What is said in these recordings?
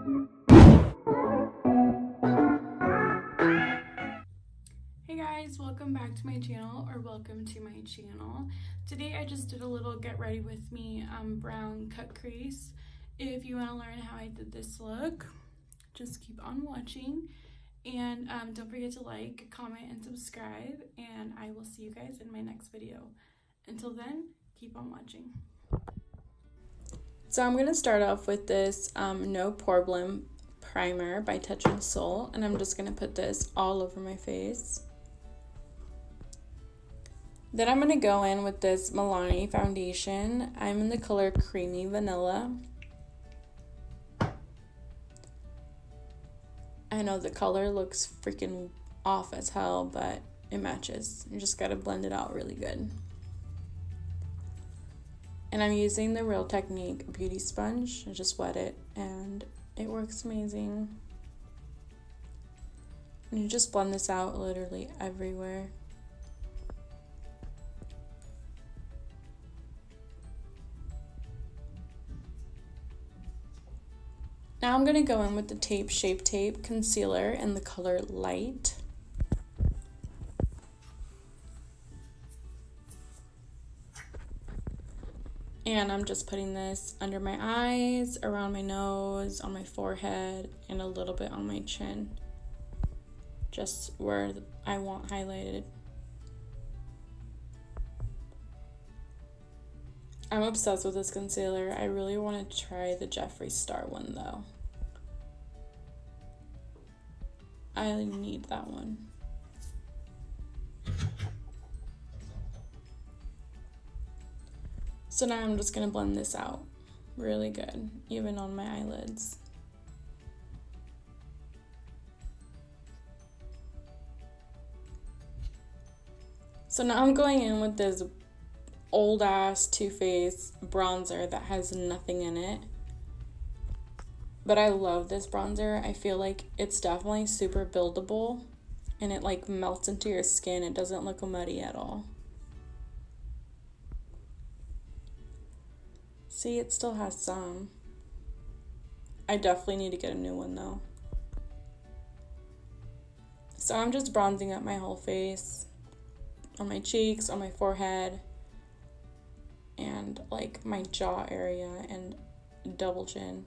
Hey guys, welcome back to my channel, or welcome to my channel. Today I just did a little get ready with me brown cut crease. If you want to learn how I did this look, just keep on watching, and don't forget to like, comment, and subscribe, and I will see you guys in my next video. Until then, keep on watching. So I'm going to start off with this No Pore-blem primer by Touch and Soul, and I'm just going to put this all over my face. Then I'm going to go in with this Milani foundation. I'm in the color Creamy Vanilla. I know the color looks freaking off as hell, but it matches. You just got to blend it out really good. And I'm using the Real Technique Beauty Sponge. I just wet it and it works amazing. And you just blend this out literally everywhere. Now I'm going to go in with the Shape Tape Concealer in the color Light. And I'm just putting this under my eyes, around my nose, on my forehead, and a little bit on my chin. Just where I want highlighted. I'm obsessed with this concealer. I really want to try the Jeffree Star one though. I need that one. So now I'm just going to blend this out really good, even on my eyelids. So now I'm going in with this old ass Too Faced bronzer that has nothing in it. But I love this bronzer. I feel like it's definitely super buildable and it like melts into your skin. It doesn't look muddy at all. See, it still has some. I definitely need to get a new one though. So I'm just bronzing up my whole face, on my cheeks, on my forehead, and like my jaw area and double chin.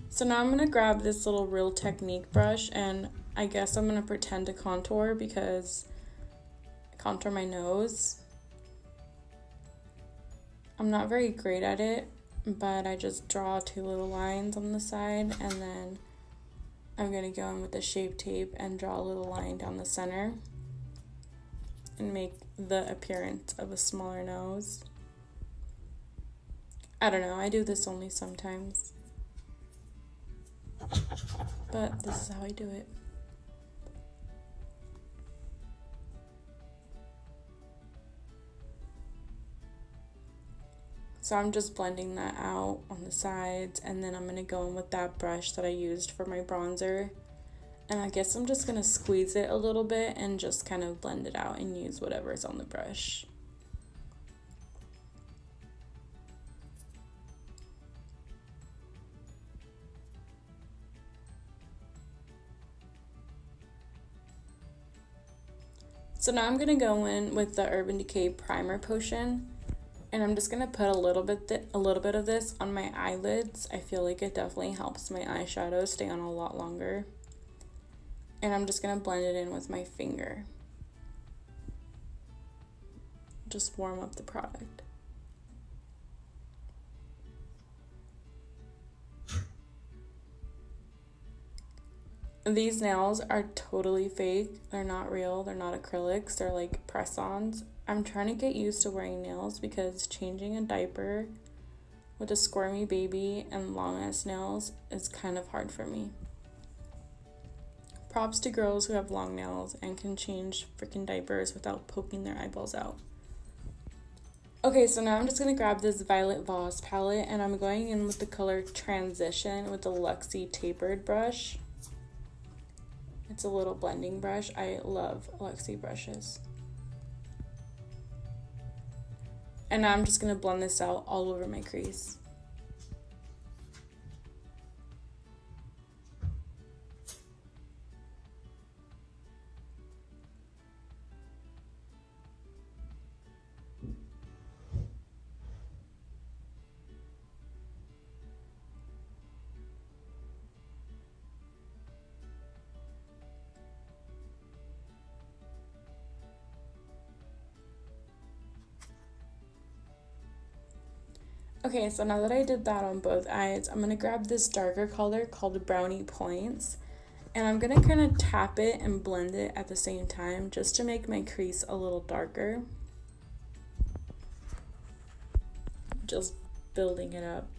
So now I'm going to grab this little Real Technique brush, and I guess I'm going to pretend to contour because I contour my nose. I'm not very great at it, but I just draw two little lines on the side, and then I'm going to go in with the Shape Tape and draw a little line down the center and make the appearance of a smaller nose. I don't know, I do this only sometimes. But this is how I do it. So I'm just blending that out on the sides, and then I'm going to go in with that brush that I used for my bronzer. And I guess I'm just going to squeeze it a little bit and just kind of blend it out and use whatever's on the brush. So now I'm going to go in with the Urban Decay Primer Potion, and I'm just going to put a little bit of this on my eyelids. I feel like it definitely helps my eyeshadow stay on a lot longer. And I'm just going to blend it in with my finger. Just warm up the product. These nails are totally fake. They're not real. They're not acrylics. They're like press-ons. I'm trying to get used to wearing nails because changing a diaper with a squirmy baby and long-ass nails is kind of hard for me. Props to girls who have long nails and can change freaking diapers without poking their eyeballs out. Okay, so now I'm just going to grab this Violet Voss palette, and I'm going in with the color Transition with the Luxie Tapered brush. It's a little blending brush. I love Luxie brushes. And now I'm just going to blend this out all over my crease. Okay, so now that I did that on both eyes, I'm going to grab this darker color called Brownie Points, and I'm going to kind of tap it and blend it at the same time just to make my crease a little darker. Just building it up.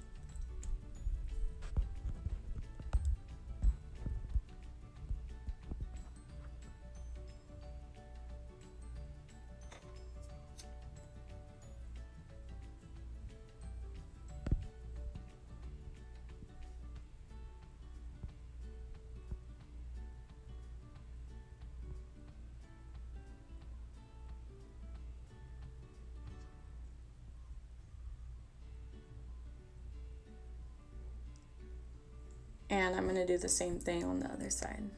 And I'm going to do the same thing on the other side.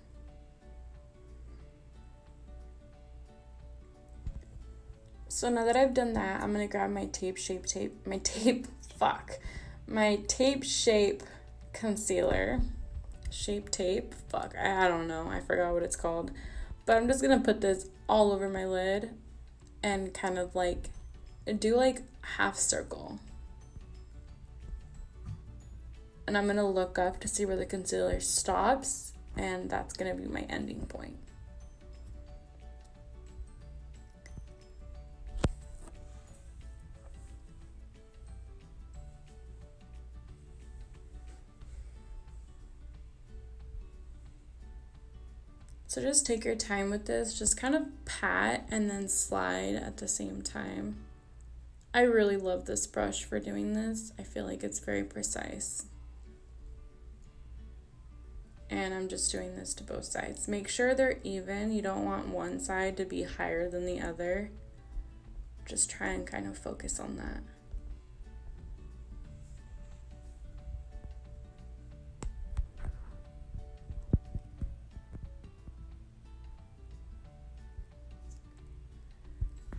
So now that I've done that, I'm going to grab my tape shape concealer. Shape tape, I don't know, I forgot what it's called. But I'm just going to put this all over my lid and kind of like do like half circle. And I'm going to look up to see where the concealer stops, and that's going to be my ending point. So just take your time with this, just kind of pat and then slide at the same time. I really love this brush for doing this. I feel like it's very precise. And I'm just doing this to both sides. Make sure they're even. You don't want one side to be higher than the other. Just try and kind of focus on that.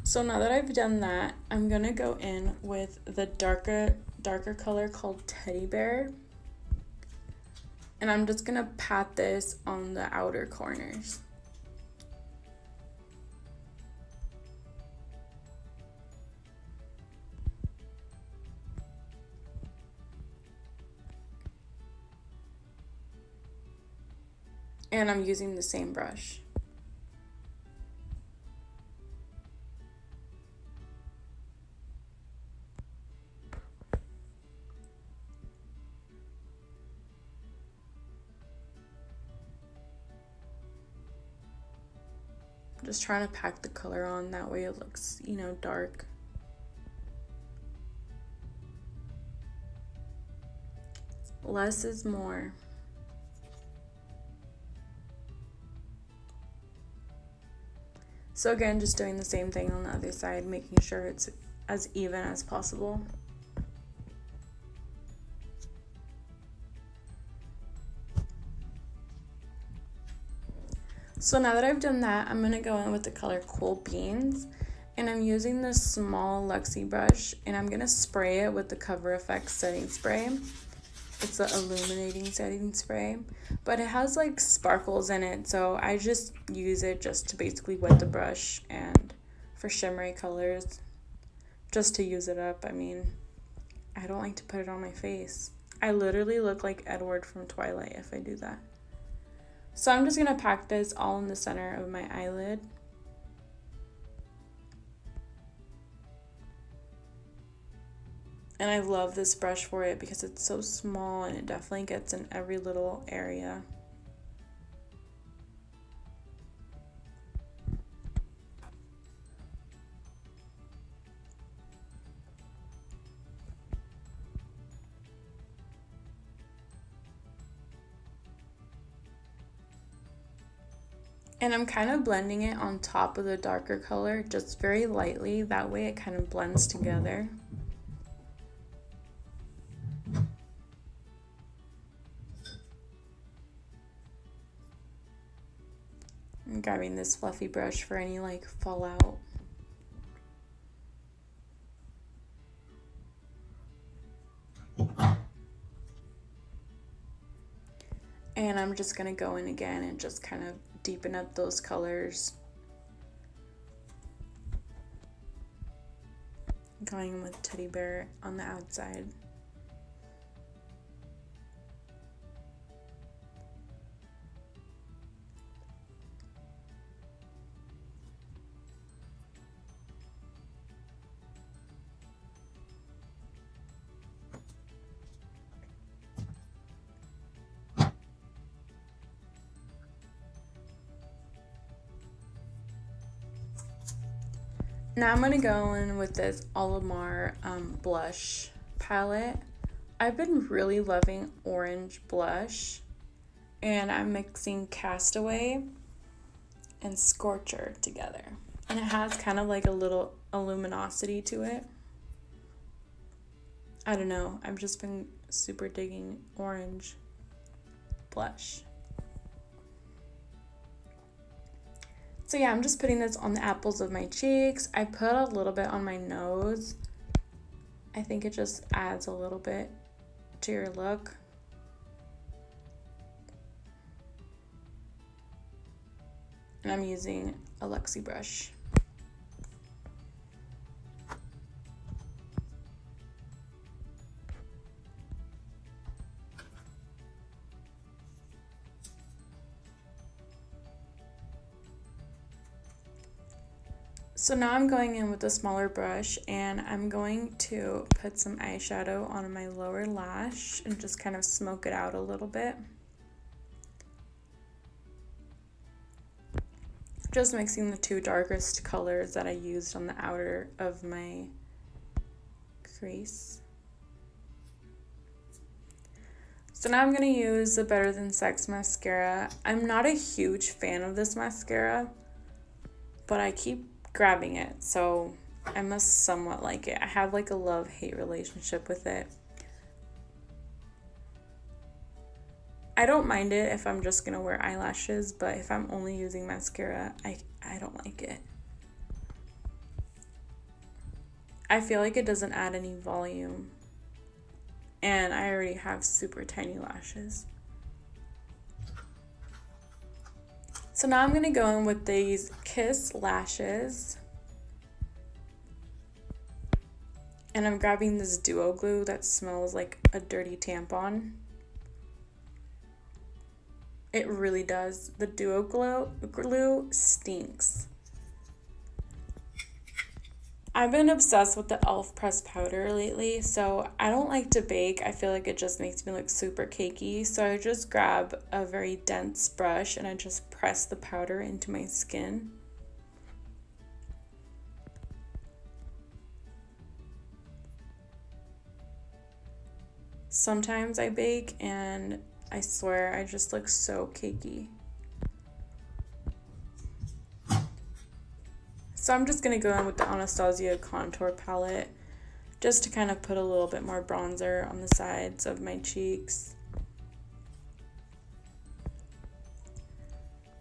So now that I've done that, I'm gonna go in with the darker color called Teddy Bear. And I'm just gonna pat this on the outer corners. And I'm using the same brush. Just trying to pack the color on, that way it looks, you know, dark. Less is more. So again, just doing the same thing on the other side, making sure it's as even as possible. So now that I've done that, I'm going to go in with the color Cool Beans, and I'm using this small Luxie brush, and I'm going to spray it with the Cover FX setting spray. It's the Illuminating setting spray, but it has like sparkles in it, so I just use it just to basically wet the brush and for shimmery colors, just to use it up. I mean, I don't like to put it on my face. I literally look like Edward from Twilight if I do that. So I'm just going to pack this all in the center of my eyelid. And I love this brush for it because it's so small and it definitely gets in every little area. And I'm kind of blending it on top of the darker color, just very lightly. That way it kind of blends together. I'm grabbing this fluffy brush for any like fallout. And I'm just gonna go in again and just kind of deepen up those colors. Going in with Teddy Bear on the outside. Now I'm going to go in with this Alamar blush palette. I've been really loving orange blush, and I'm mixing Castaway and Scorcher together. And it has kind of like a little luminosity to it. I don't know, I've just been super digging orange blush. So yeah, I'm just putting this on the apples of my cheeks. I put a little bit on my nose. I think it just adds a little bit to your look. And I'm using a Luxie brush. So now I'm going in with a smaller brush, and I'm going to put some eyeshadow on my lower lash and just kind of smoke it out a little bit. Just mixing the two darkest colors that I used on the outer of my crease. So now I'm going to use the Better Than Sex mascara. I'm not a huge fan of this mascara, but I keep grabbing it, so I must somewhat like it. I have like a love-hate relationship with it. I don't mind it if I'm just gonna wear eyelashes, but if I'm only using mascara, I don't like it. I feel like it doesn't add any volume, and I already have super tiny lashes. So now I'm going to go in with these Kiss lashes. And I'm grabbing this duo glue that smells like a dirty tampon. It really does. The duo glue stinks. I've been obsessed with the e.l.f. pressed powder lately, so I don't like to bake. I feel like it just makes me look super cakey, so I just grab a very dense brush and I just press the powder into my skin. Sometimes I bake and I swear I just look so cakey. So I'm just going to go in with the Anastasia contour palette just to kind of put a little bit more bronzer on the sides of my cheeks.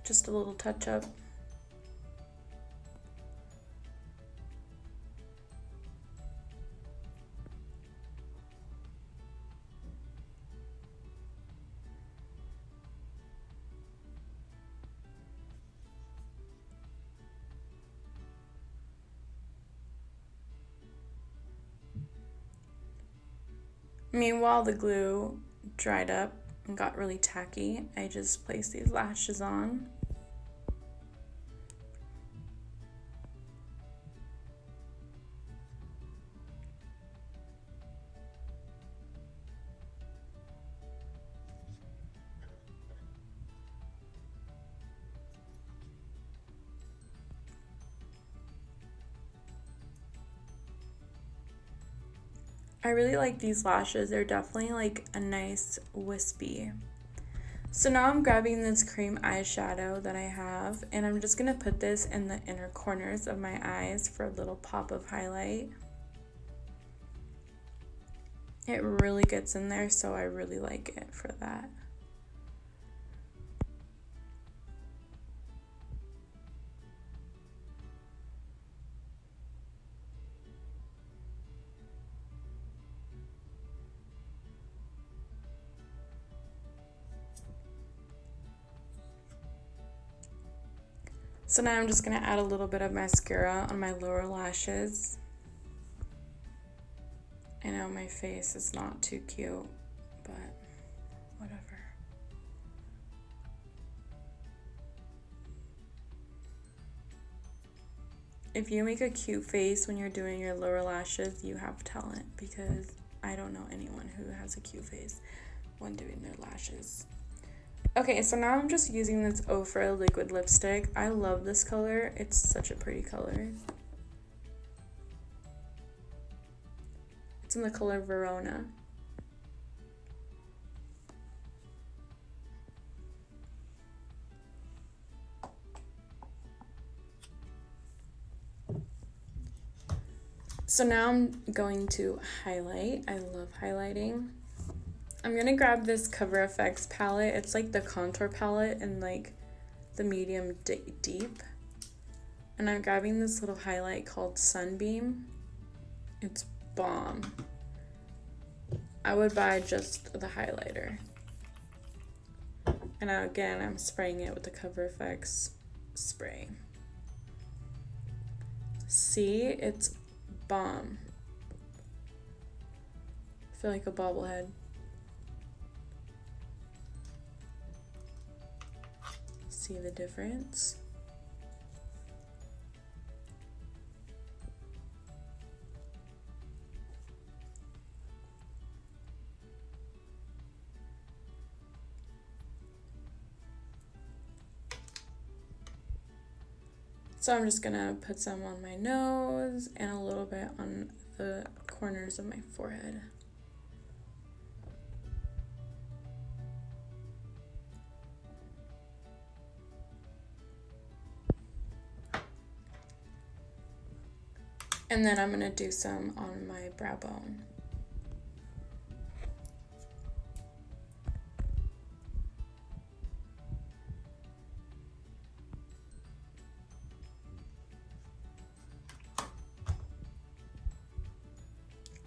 Just a little touch up. Meanwhile, the glue dried up and got really tacky. I just placed these lashes on. I really like these lashes. They're definitely like a nice wispy. So now I'm grabbing this cream eyeshadow that I have, and I'm just going to put this in the inner corners of my eyes for a little pop of highlight. It really gets in there, so I really like it for that. So now I'm just going to add a little bit of mascara on my lower lashes. I know my face is not too cute, but whatever. If you make a cute face when you're doing your lower lashes, you have talent, because I don't know anyone who has a cute face when doing their lashes. Okay, so now I'm just using this OFRA Liquid lipstick. I love this color. It's such a pretty color. It's in the color Verona. So now I'm going to highlight. I love highlighting. I'm gonna grab this Cover FX palette. It's like the contour palette in like the medium deep. And I'm grabbing this little highlight called Sunbeam. It's bomb. I would buy just the highlighter. And again, I'm spraying it with the Cover FX spray. See, it's bomb. I feel like a bobblehead. See the difference? So I'm just gonna put some on my nose and a little bit on the corners of my forehead. And then I'm gonna do some on my brow bone.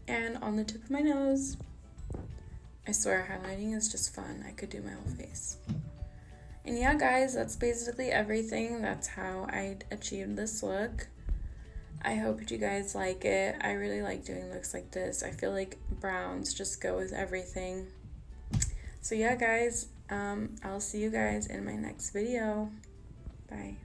And on the tip of my nose. I swear highlighting is just fun. I could do my whole face. And yeah, guys, that's basically everything. That's how I achieved this look. I hope you guys like it. I really like doing looks like this. I feel like browns just go with everything. So yeah, guys, I'll see you guys in my next video. Bye.